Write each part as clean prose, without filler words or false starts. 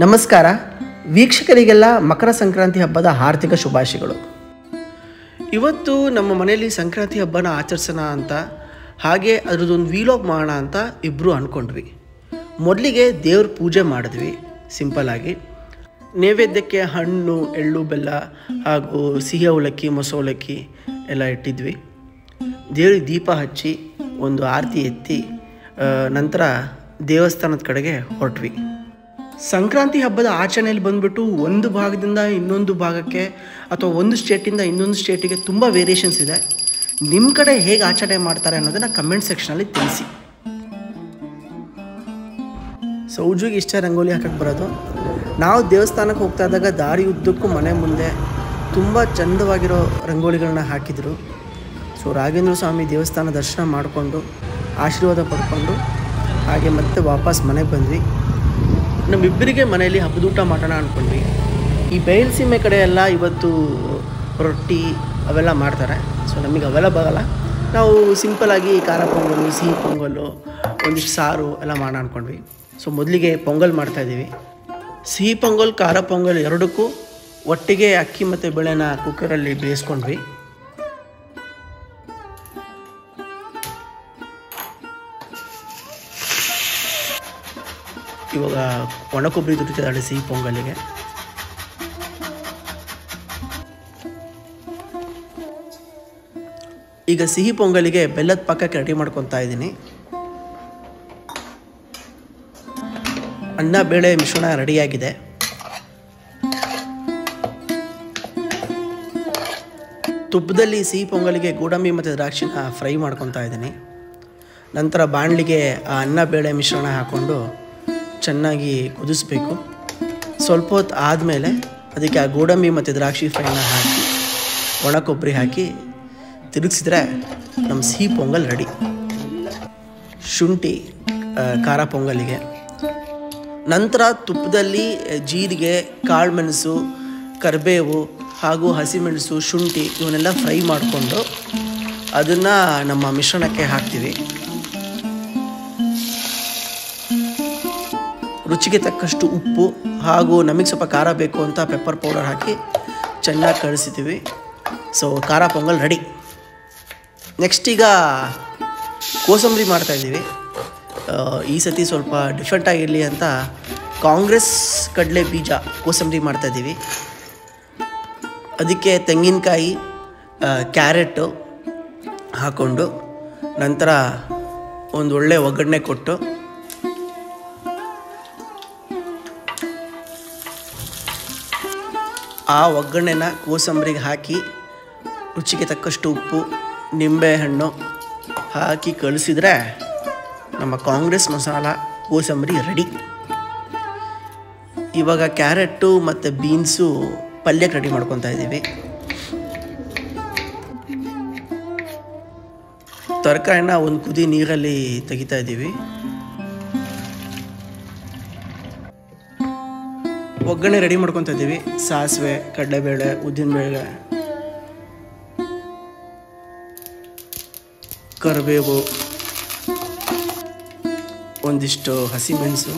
ನಮಸ್ಕಾರ ವೀಕ್ಷಕರಿಗೆಲ್ಲ ಮಕರ ಸಂಕ್ರಾಂತಿ ಹಬ್ಬದ ಹಾರ್ದಿಕ ಶುಭಾಶಯಗಳು. ಇವತ್ತು ನಮ್ಮ ಮನೆಯಲ್ಲಿ ಸಂಕ್ರಾಂತಿ ಹಬ್ಬನ ಆಚರಿಸೋಣ ಅಂತ ಹಾಗೆ ಅದರದ್ದೊಂದು ವೀಲಾಗ್ ಮಾಡೋಣ ಅಂತ ಇಬ್ಬರು ಅಂದ್ಕೊಂಡ್ವಿ. ಮೊದಲಿಗೆ ದೇವ್ರ ಪೂಜೆ ಮಾಡಿದ್ವಿ ಸಿಂಪಲ್ಲಾಗಿ. ನೈವೇದ್ಯಕ್ಕೆ ಹಣ್ಣು, ಎಳ್ಳು, ಬೆಲ್ಲ ಹಾಗೂ ಸಿಹಿ ಅವಲಕ್ಕಿ, ಮೊಸವಲಕ್ಕಿ ಎಲ್ಲ ಇಟ್ಟಿದ್ವಿ. ದೇವ್ರಿಗೆ ದೀಪ ಹಚ್ಚಿ ಒಂದು ಆರತಿ ಎತ್ತಿ ನಂತರ ದೇವಸ್ಥಾನದ ಕಡೆಗೆ ಹೊರಟ್ವಿ. ಸಂಕ್ರಾಂತಿ ಹಬ್ಬದ ಆಚರಣೆಯಲ್ಲಿ ಬಂದುಬಿಟ್ಟು ಒಂದು ಭಾಗದಿಂದ ಇನ್ನೊಂದು ಭಾಗಕ್ಕೆ ಅಥವಾ ಒಂದು ಸ್ಟೇಟಿಂದ ಇನ್ನೊಂದು ಸ್ಟೇಟಿಗೆ ತುಂಬ ವೇರಿಯೇಷನ್ಸ್ ಇದೆ. ನಿಮ್ಮ ಕಡೆ ಹೇಗೆ ಆಚರಣೆ ಮಾಡ್ತಾರೆ ಅನ್ನೋದನ್ನು ಕಮೆಂಟ್ ಸೆಕ್ಷನಲ್ಲಿ ತಿಳಿಸಿ. ಸೌಜುಗೆ ಇಷ್ಟ ರಂಗೋಲಿ ಹಾಕಕ್ಕೆ ಬರೋದು. ನಾವು ದೇವಸ್ಥಾನಕ್ಕೆ ಹೋಗ್ತಾ ಇದ್ದಾಗ ದಾರಿ ಉದ್ದಕ್ಕೂ ಮನೆ ಮುಂದೆ ತುಂಬ ಚಂದವಾಗಿರೋ ರಂಗೋಲಿಗಳನ್ನ ಹಾಕಿದರು. ಸೊ ರಾಘವೇಂದ್ರ ಸ್ವಾಮಿ ದೇವಸ್ಥಾನ ದರ್ಶನ ಮಾಡಿಕೊಂಡು ಆಶೀರ್ವಾದ ಪಡ್ಕೊಂಡು ಹಾಗೆ ಮತ್ತೆ ವಾಪಸ್ ಮನೆಗೆ ಬಂದ್ವಿ. ನಮ್ಮಿಬ್ಬರಿಗೆ ಮನೆಯಲ್ಲಿ ಹಬ್ಬದೂಟ ಮಾಡೋಣ ಅಂದ್ಕೊಂಡ್ವಿ. ಈ ಬಯಲುಸೀಮೆ ಕಡೆ ಎಲ್ಲ ಇವತ್ತು ರೊಟ್ಟಿ ಅವೆಲ್ಲ ಮಾಡ್ತಾರೆ. ಸೊ ನಮಗೆ ಅವೆಲ್ಲ ಬರೋಲ್ಲ. ನಾವು ಸಿಂಪಲ್ಲಾಗಿ ಖಾರ ಪೊಂಗಲು, ಸಿಹಿ ಪೊಂಗಲು, ಒಂದಿಷ್ಟು ಸಾರು ಎಲ್ಲ ಮಾಡೋಣ ಅಂದ್ಕೊಂಡ್ವಿ. ಸೊ ಮೊದಲಿಗೆ ಪೊಂಗಲ್ ಮಾಡ್ತಾಯಿದ್ದೀವಿ. ಸಿಹಿ ಪೊಂಗಲ್, ಖಾರ ಪೊಂಗಲ್ ಎರಡಕ್ಕೂ ಒಟ್ಟಿಗೆ ಅಕ್ಕಿ ಮತ್ತು ಬೇಳೆನ ಕುಕ್ಕರಲ್ಲಿ ಬೇಯಿಸ್ಕೊಂಡ್ವಿ. ಇವಾಗ ಒಣಕೊಬ್ಬರಿ ತುರಿತಿದ್ದಾಳೆ ಸಿಹಿ ಪೊಂಗಲಿಗೆ. ಈಗ ಸಿಹಿ ಪೊಂಗಲಿಗೆ ಬೆಲ್ಲದ ಪಾಕಕ್ಕೆ ರೆಡಿ ಮಾಡ್ಕೊತಾ ಇದ್ದೀನಿ. ಅನ್ನ ಬೇಳೆ ಮಿಶ್ರಣ ರೆಡಿಯಾಗಿದೆ. ತುಪ್ಪದಲ್ಲಿ ಸಿಹಿ ಪೊಂಗಲಿಗೆ ಗೋಡಂಬಿ ಮತ್ತು ದ್ರಾಕ್ಷಿನ ಫ್ರೈ ಮಾಡ್ಕೊತಾ ಇದ್ದೀನಿ. ನಂತರ ಬಾಣಲಿಗೆ ಆ ಅನ್ನ ಬೇಳೆ ಮಿಶ್ರಣ ಹಾಕ್ಕೊಂಡು ಚೆನ್ನಾಗಿ ಕುದಿಸ್ಬೇಕು. ಸ್ವಲ್ಪ ಹೊತ್ತು ಆದಮೇಲೆ ಅದಕ್ಕೆ ಆ ಗೋಡಂಬಿ ಮತ್ತು ದ್ರಾಕ್ಷಿ ಫ್ರೈನ ಹಾಕಿ ಒಣ ಕೊಬ್ಬರಿ ಹಾಕಿ ತಿರುಗಿಸಿದ್ರೆ ನಮ್ಮ ಸಿಹಿ ಪೊಂಗಲ್ ರೆಡಿ. ಶುಂಠಿ ಖಾರ ಪೊಂಗಲಿಗೆ. ನಂತರ ತುಪ್ಪದಲ್ಲಿ ಜೀರಿಗೆ, ಕಾಳುಮೆಣಸು, ಕರಿಬೇವು ಹಾಗೂ ಹಸಿಮೆಣಸು, ಶುಂಠಿ ಇವನ್ನೆಲ್ಲ ಫ್ರೈ ಮಾಡಿಕೊಂಡು ಅದನ್ನು ನಮ್ಮ ಮಿಶ್ರಣಕ್ಕೆ ಹಾಕ್ತೀವಿ. ರುಚಿಗೆ ತಕ್ಕಷ್ಟು ಉಪ್ಪು ಹಾಗೂ ನಮಗೆ ಸ್ವಲ್ಪ ಖಾರ ಬೇಕು ಅಂತ ಪೆಪ್ಪರ್ ಪೌಡರ್ ಹಾಕಿ ಚೆನ್ನಾಗಿ ಕಳಿಸಿದ್ದೀವಿ. ಸೊ ಖಾರ ಪೊಂಗಲ್ ರೆಡಿ. ನೆಕ್ಸ್ಟ್ ಈಗ ಕೋಸಂಬರಿ ಮಾಡ್ತಾಯಿದ್ದೀವಿ. ಈ ಸತಿ ಸ್ವಲ್ಪ ಡಿಫ್ರೆಂಟಾಗಿರಲಿ ಅಂತ ಕಾಂಗ್ರೆಸ್ ಕಡಲೆ ಬೀಜ ಕೋಸಂಬರಿ ಮಾಡ್ತಾಯಿದ್ದೀವಿ. ಅದಕ್ಕೆ ತೆಂಗಿನಕಾಯಿ, ಕ್ಯಾರೆಟು ಹಾಕ್ಕೊಂಡು ನಂತರ ಒಂದು ಒಳ್ಳೆ ಒಗ್ಗರಣೆ ಕೊಟ್ಟು ಆ ಒಗ್ಗರಣೆನ ಕೋಸಂಬರಿಗೆ ಹಾಕಿ ರುಚಿಗೆ ತಕ್ಕಷ್ಟು ಉಪ್ಪು, ನಿಂಬೆಹಣ್ಣು ಹಾಕಿ ಕಳಿಸಿದರೆ ನಮ್ಮ ಕಾಂಗ್ರೆಸ್ ಮಸಾಲ ಕೋಸಂಬರಿ ರೆಡಿ. ಇವಾಗ ಕ್ಯಾರೆಟು ಮತ್ತು ಬೀನ್ಸು ಪಲ್ಯಕ್ಕೆ ರೆಡಿ ಮಾಡ್ಕೊತಾ ಇದ್ದೀವಿ. ತರಕಾರಿನ ಒಂದು ಕುದಿ ನೀರಲ್ಲಿ ತೆಗಿತಾ ಇದ್ದೀವಿ. ಒಗ್ಗರಣೆ ರೆಡಿ ಮಾಡ್ಕೊತಾ ಇದ್ದೀವಿ. ಸಾಸಿವೆ, ಕಡಲೆಬೇಳೆ, ಉದ್ದಿನಬೇಳೆ, ಕರಿಬೇವು, ಒಂದಿಷ್ಟು ಹಸಿಮೆಣಸು,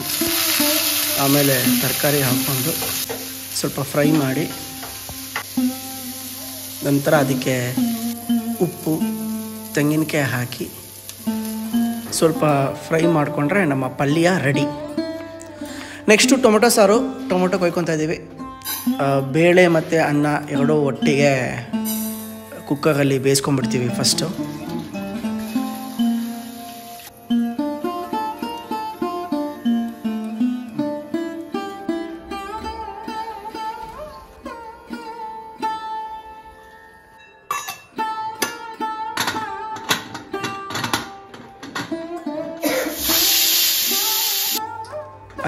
ಆಮೇಲೆ ತರಕಾರಿ ಹಾಕ್ಕೊಂಡು ಸ್ವಲ್ಪ ಫ್ರೈ ಮಾಡಿ ನಂತರ ಅದಕ್ಕೆ ಉಪ್ಪು, ತೆಂಗಿನಕಾಯಿ ಹಾಕಿ ಸ್ವಲ್ಪ ಫ್ರೈ ಮಾಡಿಕೊಂಡ್ರೆ ನಮ್ಮ ಪಲ್ಯ ರೆಡಿ. ನೆಕ್ಸ್ಟು ಟೊಮೊಟೊ ಸಾರು. ಟೊಮೊಟೊ ಕೊಯ್ಕೊತಾ ಇದ್ದೀವಿ. ಬೇಳೆ ಮತ್ತು ಅನ್ನ ಎರಡೂ ಒಟ್ಟಿಗೆ ಕುಕ್ಕರಲ್ಲಿ ಬೇಯಿಸ್ಕೊಂಡ್ಬಿಡ್ತೀವಿ ಫಸ್ಟು.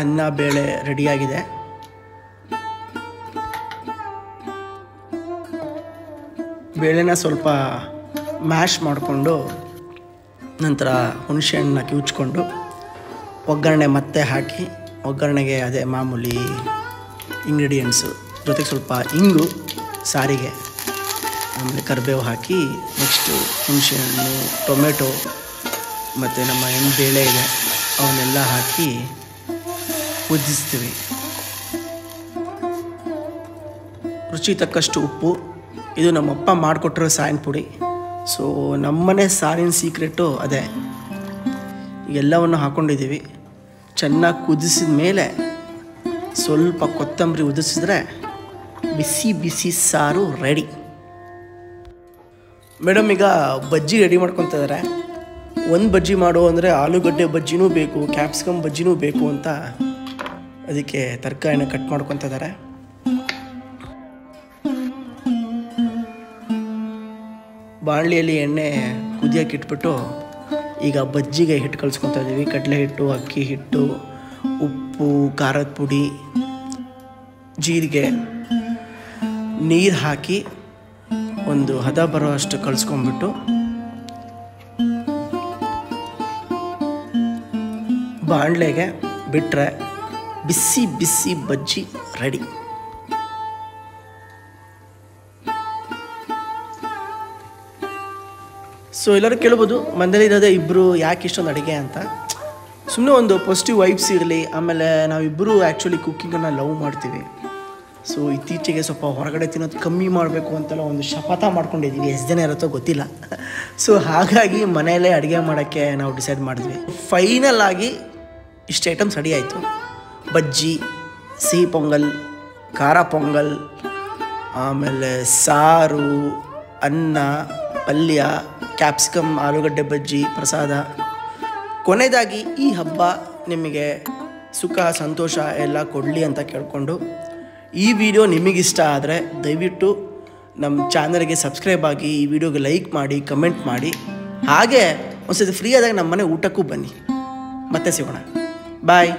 ಅನ್ನ ಬೇಳೆ ರೆಡಿಯಾಗಿದೆ. ಬೇಳೆನ ಸ್ವಲ್ಪ ಮ್ಯಾಶ್ ಮಾಡಿಕೊಂಡು ನಂತರ ಹುಣಸೆ ಹಣ್ಣನ್ನ ಕಿವುಚ್ಕೊಂಡು ಒಗ್ಗರಣೆ ಮತ್ತೆ ಹಾಕಿ ಒಗ್ಗರಣೆಗೆ ಅದೇ ಮಾಮೂಲಿ ಇಂಗ್ರೀಡಿಯೆಂಟ್ಸು ಜೊತೆಗೆ ಸ್ವಲ್ಪ ಇಂಗು ಸಾರಿಗೆ, ಆಮೇಲೆ ಕರಿಬೇವು ಹಾಕಿ ನೆಕ್ಸ್ಟು ಹುಣಸೆ ಹಣ್ಣು, ಟೊಮೆಟೊ ಮತ್ತು ನಮ್ಮ ಏನು ಬೇಳೆ ಇದೆ ಅವನ್ನೆಲ್ಲ ಹಾಕಿ ಕುದಿಸ್ತೀವಿ. ರುಚಿ ತಕ್ಕಷ್ಟು ಉಪ್ಪು. ಇದು ನಮ್ಮಪ್ಪ ಮಾಡಿಕೊಟ್ಟಿರೋ ಸಾರಿನ ಪುಡಿ. ಸೊ ನಮ್ಮನೆ ಸಾರಿನ ಸೀಕ್ರೆಟು ಅದೇ. ಎಲ್ಲವನ್ನು ಹಾಕ್ಕೊಂಡಿದ್ದೀವಿ. ಚೆನ್ನಾಗಿ ಕುದಿಸಿದ ಮೇಲೆ ಸ್ವಲ್ಪ ಕೊತ್ತಂಬರಿ ಉದಿಸಿದ್ರೆ ಬಿಸಿ ಬಿಸಿ ಸಾರು ರೆಡಿ. ಮೇಡಮ್ ಈಗ ಬಜ್ಜಿ ರೆಡಿ ಮಾಡ್ಕೊತಿದ್ದಾರೆ. ಒಂದು ಬಜ್ಜಿ ಮಾಡೋ ಅಂದರೆ ಆಲೂಗಡ್ಡೆ ಬಜ್ಜಿನೂ ಬೇಕು, ಕ್ಯಾಪ್ಸಿಕಮ್ ಬಜ್ಜಿನೂ ಬೇಕು ಅಂತ ಅದಕ್ಕೆ ತರಕಾರಿನ ಕಟ್ ಮಾಡ್ಕೊತಿದ್ದಾರೆ. ಬಾಣಲಿಯಲ್ಲಿ ಎಣ್ಣೆ ಕುದಿಯೋಕೆ ಇಟ್ಬಿಟ್ಟು ಈಗ ಬಜ್ಜಿಗೆ ಹಿಟ್ಟು ಕಲಿಸ್ಕೊತಾ ಇದ್ದೀವಿ. ಕಡಲೆ ಹಿಟ್ಟು, ಅಕ್ಕಿ ಹಿಟ್ಟು, ಉಪ್ಪು, ಖಾರದ ಪುಡಿ, ಜೀರಿಗೆ, ನೀರು ಹಾಕಿ ಒಂದು ಹದ ಬರೋ ಅಷ್ಟು ಕಲಿಸ್ಕೊಂಡ್ಬಿಟ್ಟು ಬಾಣಲೆಗೆ ಬಿಟ್ಟರೆ ಬಿಸಿ ಬಿಸಿ ಬಜ್ಜಿ ರೆಡಿ. ಸೊ ಎಲ್ಲರೂ ಕೇಳ್ಬೋದು, ಮನೇಲಿ ಇರೋದೇ ಇಬ್ಬರು, ಯಾಕೆ ಇಷ್ಟೊಂದು ಅಡುಗೆ ಅಂತ. ಸುಮ್ಮನೆ ಒಂದು ಪಾಸಿಟಿವ್ ವೈಬ್ಸ್ ಇರಲಿ. ಆಮೇಲೆ ನಾವಿಬ್ಬರು ಆ್ಯಕ್ಚುಲಿ ಕುಕ್ಕಿಂಗನ್ನು ಲವ್ ಮಾಡ್ತೀವಿ. ಸೊ ಇತ್ತೀಚೆಗೆ ಸ್ವಲ್ಪ ಹೊರಗಡೆ ತಿನ್ನೋದು ಕಮ್ಮಿ ಮಾಡಬೇಕು ಅಂತೆಲ್ಲ ಒಂದು ಶಪಥ ಮಾಡ್ಕೊಂಡಿದ್ದೀವಿ. ಎಷ್ಟು ಜನ ಇರುತ್ತೋ ಗೊತ್ತಿಲ್ಲ. ಸೊ ಹಾಗಾಗಿ ಮನೆಯಲ್ಲೇ ಅಡುಗೆ ಮಾಡೋಕ್ಕೆ ನಾವು ಡಿಸೈಡ್ ಮಾಡಿದ್ವಿ. ಫೈನಲ್ ಆಗಿ ಇಷ್ಟು ಐಟಮ್ಸ್ ರೆಡಿ ಆಯಿತು. ಬಜ್ಜಿ, ಸಿಹಿ ಪೊಂಗಲ್, ಖಾರ ಪೊಂಗಲ್, ಆಮೇಲೆ ಸಾರು, ಅನ್ನ, ಪಲ್ಯ, ಕ್ಯಾಪ್ಸಿಕಮ್, ಆಲೂಗಡ್ಡೆ ಬಜ್ಜಿ, ಪ್ರಸಾದ. ಕೊನೆಯದಾಗಿ ಈ ಹಬ್ಬ ನಿಮಗೆ ಸುಖ ಸಂತೋಷ ಎಲ್ಲ ಕೊಡಲಿ ಅಂತ ಕೇಳಿಕೊಂಡು ಈ ವಿಡಿಯೋ ನಿಮಗಿಷ್ಟ ಆದರೆ ದಯವಿಟ್ಟು ನಮ್ಮ ಚಾನಲ್ಗೆ ಸಬ್ಸ್ಕ್ರೈಬ್ ಆಗಿ, ಈ ವಿಡಿಯೋಗೆ ಲೈಕ್ ಮಾಡಿ, ಕಮೆಂಟ್ ಮಾಡಿ. ಹಾಗೆ ಒಂದ್ಸತಿ ಫ್ರೀ ಆದಾಗ ನಮ್ಮ ಮನೆ ಊಟಕ್ಕೂ ಬನ್ನಿ. ಮತ್ತೆ ಸಿಗೋಣ. ಬಾಯ್.